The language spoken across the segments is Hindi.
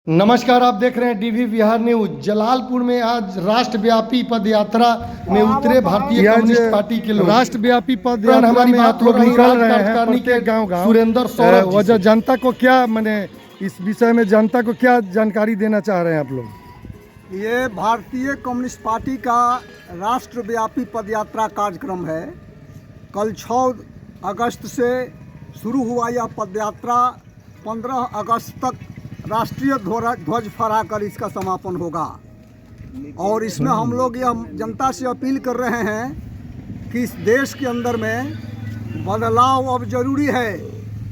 नमस्कार, आप देख रहे हैं डीवी बिहार न्यूज। जलालपुर में आज राष्ट्रव्यापी पदयात्रा में उतरे भारतीय कम्युनिस्ट पार्टी के लोग। राष्ट्रव्यापी पदयात्रा में आप लोग निकल रहे हैं प्रत्येक गांव-गांव। सुरेंद्र सौरभ वजह जनता को क्या माने इस विषय में जनता को क्या जानकारी देना चाह रहे हैं आप लोग? ये भारतीय कम्युनिस्ट पार्टी का राष्ट्रव्यापी पदयात्रा कार्यक्रम है। कल 6 अगस्त से शुरू हुआ यह पदयात्रा 15 अगस्त तक राष्ट्रीय ध्वज फहराकर इसका समापन होगा। और इसमें हम लोग यह जनता से अपील कर रहे हैं कि इस देश के अंदर में बदलाव अब जरूरी है।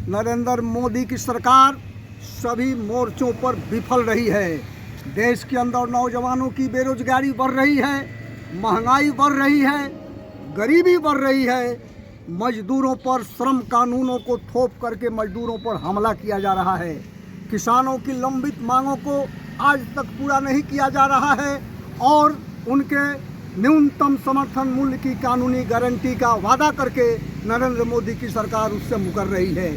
नरेंद्र मोदी की सरकार सभी मोर्चों पर विफल रही है। देश के अंदर नौजवानों की बेरोजगारी बढ़ रही है, महंगाई बढ़ रही है, गरीबी बढ़ रही है, मजदूरों पर श्रम कानूनों को थोप करके मजदूरों पर हमला किया जा रहा है, किसानों की लंबित मांगों को आज तक पूरा नहीं किया जा रहा है और उनके न्यूनतम समर्थन मूल्य की कानूनी गारंटी का वादा करके नरेंद्र मोदी की सरकार उससे मुकर रही है।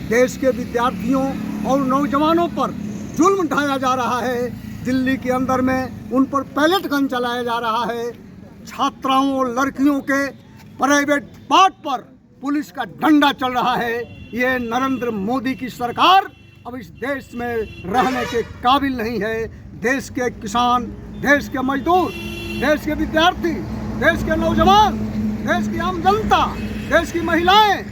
देश के विद्यार्थियों और नौजवानों पर जुल्म ढाया जा रहा है। दिल्ली के अंदर में उन पर पैलेट गन चलाया जा रहा है। छात्राओं और लड़कियों के प्राइवेट पार्ट पर पुलिस का डंडा चल रहा है। ये नरेंद्र मोदी की सरकार अब इस देश में रहने के काबिल नहीं है। देश के किसान, देश के मजदूर, देश के विद्यार्थी, देश के नौजवान, देश की आम जनता, देश की महिलाएं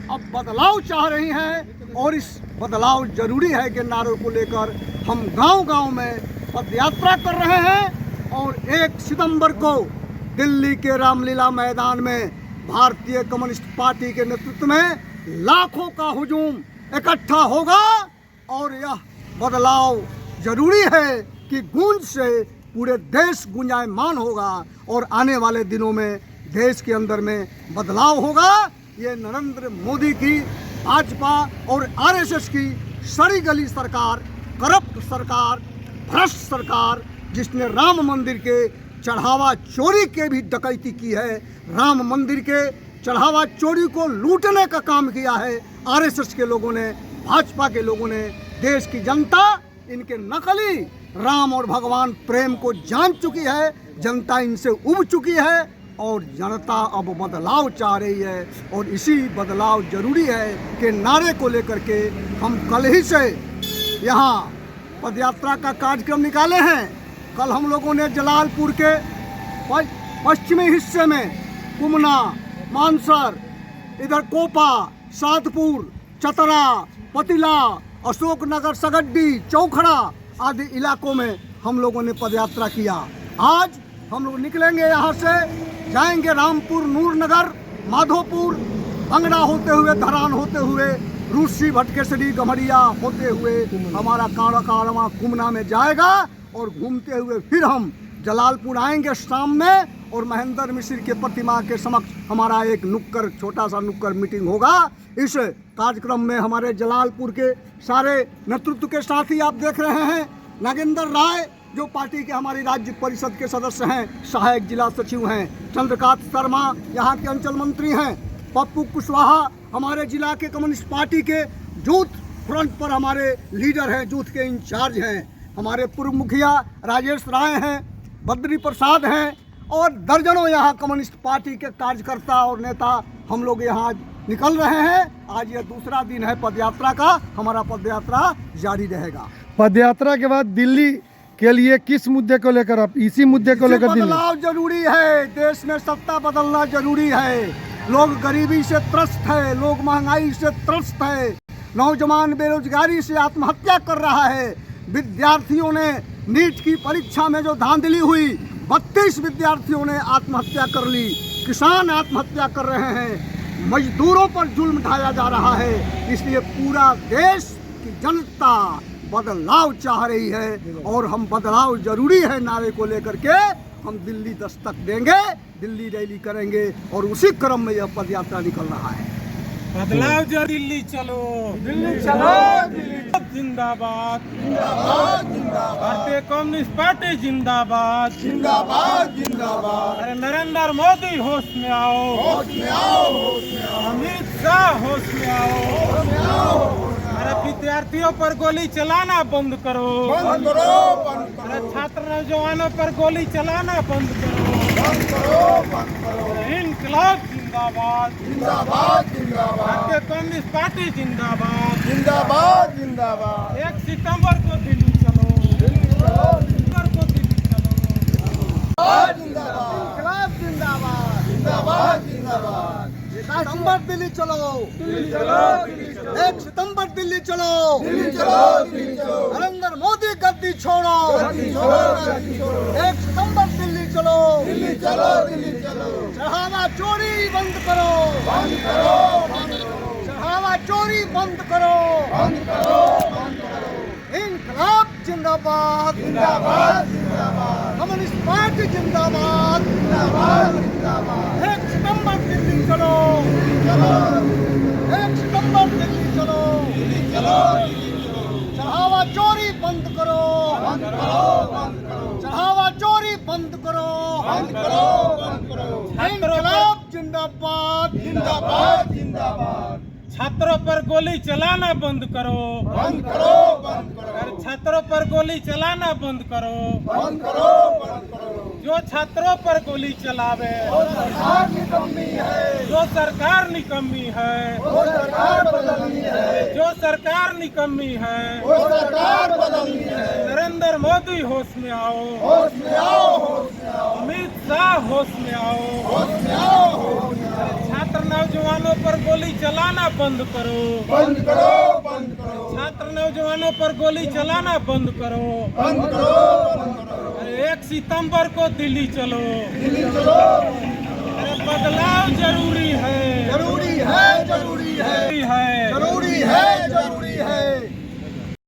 अब बदलाव चाह रही हैं और इस बदलाव जरूरी है के नारों को लेकर हम गांव-गांव में पदयात्रा कर रहे हैं। और 1 सितंबर को दिल्ली के रामलीला मैदान में भारतीय कम्युनिस्ट पार्टी के नेतृत्व में लाखों का हुजूम इकट्ठा होगा और यह बदलाव जरूरी है कि गूंज से पूरे देश गुंजायमान होगा और आने वाले दिनों में देश के अंदर में बदलाव होगा। ये नरेंद्र मोदी की, भाजपा और आरएसएस की सड़ी गली सरकार, करप्ट सरकार, भ्रष्ट सरकार, जिसने राम मंदिर के चढ़ावा चोरी के भी डकैती की है, राम मंदिर के चढ़ावा चोरी को लूटने का काम किया है आरएसएस के लोगों ने, भाजपा के लोगों ने। देश की जनता इनके नकली राम और भगवान प्रेम को जान चुकी है। जनता इनसे उब चुकी है और जनता अब बदलाव चाह रही है और इसी बदलाव जरूरी है के नारे को लेकर के हम कल ही से यहाँ पदयात्रा का कार्यक्रम निकाले हैं। कल हम लोगों ने जलालपुर के पश्चिमी हिस्से में कुमना, मानसर, इधर कोपा, सातपुर, चतरा, पतिला, अशोकनगर, सगड्डी, चौखड़ा आदि इलाकों में हम लोगों ने पदयात्रा किया। आज हम लोग निकलेंगे यहाँ से, जाएंगे रामपुर, नूरनगर, माधोपुर, भंगड़ा होते हुए, धरान होते हुए, रूसी, भटकेसरी, गमरिया होते हुए हमारा काड़वा कुमना में जाएगा और घूमते हुए फिर हम जलालपुर आएंगे शाम में और महेंद्र मिश्र के प्रतिमा के समक्ष हमारा एक नुक्कड़, छोटा सा नुक्कड़ मीटिंग होगा। इस कार्यक्रम में हमारे जलालपुर के सारे नेतृत्व के साथ ही आप देख रहे हैं नागेंद्र राय जो पार्टी के हमारी राज्य परिषद के सदस्य हैं, सहायक जिला सचिव हैं, चंद्रकांत शर्मा यहाँ के अंचल मंत्री हैं, पप्पू कुशवाहा हमारे जिला के कम्युनिस्ट पार्टी के यूथ फ्रंट पर हमारे लीडर हैं, यूथ के इंचार्ज हैं, हमारे पूर्व मुखिया राजेश राय हैं, बद्री प्रसाद हैं और दर्जनों यहाँ कम्युनिस्ट पार्टी के कार्यकर्ता और नेता हम लोग यहाँ निकल रहे हैं। आज यह दूसरा दिन है पदयात्रा का, हमारा पदयात्रा जारी रहेगा। पदयात्रा के बाद दिल्ली के लिए किस मुद्दे को लेकर आप इसी मुद्दे को लेकर बदलाव जरूरी है। देश में सत्ता बदलना जरूरी है। लोग गरीबी से त्रस्त है, लोग महंगाई से त्रस्त है, नौजवान बेरोजगारी से आत्महत्या कर रहा है। विद्यार्थियों ने नीट की परीक्षा में जो धांधली हुई, 32 विद्यार्थियों ने आत्महत्या कर ली, किसान आत्महत्या कर रहे हैं, मजदूरों पर जुल्म ढाया जा रहा है। इसलिए पूरा देश की जनता बदलाव चाह रही है और हम बदलाव जरूरी है नारे को लेकर के हम दिल्ली दस्तक देंगे, दिल्ली रैली करेंगे और उसी क्रम में यह पदयात्रा निकल रहा है। बदलाव जो दिल्ली चलो, दिल्ली चलो, दिल्ली जिंदाबाद, जिंदाबाद, जिंदाबाद, भारतीय कम्युनिस्ट पार्टी जिंदाबाद, जिंदाबाद, जिंदाबाद। अरे नरेंद्र मोदी होश में आओ, होश में आओ, होश में आओ, अमित शाह होश में आओ, होश में आओ। अरे विद्यार्थियों पर गोली चलाना बंद करो, बंद करो, बंद अरे छात्र नौजवानों पर गोली चलाना बंद करो, करो, बंद करो। इनकलाब जिंदाबाद, जिंदाबाद, जिंदाबाद, भारतीय कम्युनिस्ट पार्टी जिंदाबाद। जिंदाबाद, जिंदाबाद। 1 सितंबर को दिल्ली चलो, सितंबर को दिल्ली चलो। इनकलाब जिंदाबाद, जिंदाबाद, जिंदाबाद। 1 सितंबर दिल्ली चलो, दिल्ली चलो, दिल्ली चलो। 1 सितंबर दिल्ली चलो, दिल्ली चलो, दिल्ली चलो। नरेंद्र मोदी गद्दी छोड़ो, गद्दी छोड़ो, गद्दी छोड़ो। 1 सितंबर दिल्ली चलो, दिल्ली चलो, दिल्ली चलो। चढ़ावा चोरी बंद करो, बंद करो, बंद करो। चढ़ावा चोरी बंद करो, बंद करो, बंद करो। इनकलाब जिंदाबाद, जिंदाबाद, जिंदाबाद। कम्युनिस्ट पार्टी जिंदाबाद, जिंदाबाद, जिंदाबाद। 1 सितंबर दिल्ली चलो, दिल्ली चलो। 1 सितंबर दिल्ली चलो, दिल्ली चलो, दिल्ली चलो। चढ़ावा चोरी बंद करो, बंद करो, बंद करो। चढ़ावा चोरी बंद करो, बंद करो, बंद करो। इनकलाब जिंदाबाद, जिंदाबाद, जिंदाबाद। छात्रों पर गोली चलाना बंद करो, बंद करो, बंद करो। अरे छात्रों पर गोली चलाना बंद करो। बंद करो, बंद करो। जो छात्रों पर गोली चलावे, सरकार निकम्मी है, जो सरकार निकम्मी है, वो सरकार बदलनी है, जो सरकार निकम्मी है। वो सरकार बदलनी है। नरेंद्र मोदी होश में आओ, होश में आओ, होश में आओ, अमित शाह होश में आओ। होश में आओ, होश में आओ। छात्र नौजवानों पर गोली चलाना बंद करो, बंद करो, बंद करो। छात्र नौजवानों पर गोली चलाना बंद करो। बंद करो, बंद करो। अरे 1 सितंबर को दिल्ली चलो, दिल्ली चलो। अरे बदलाव जरूरी है, जरूरी है, जरूरी है, जरूरी है। जरूरी है,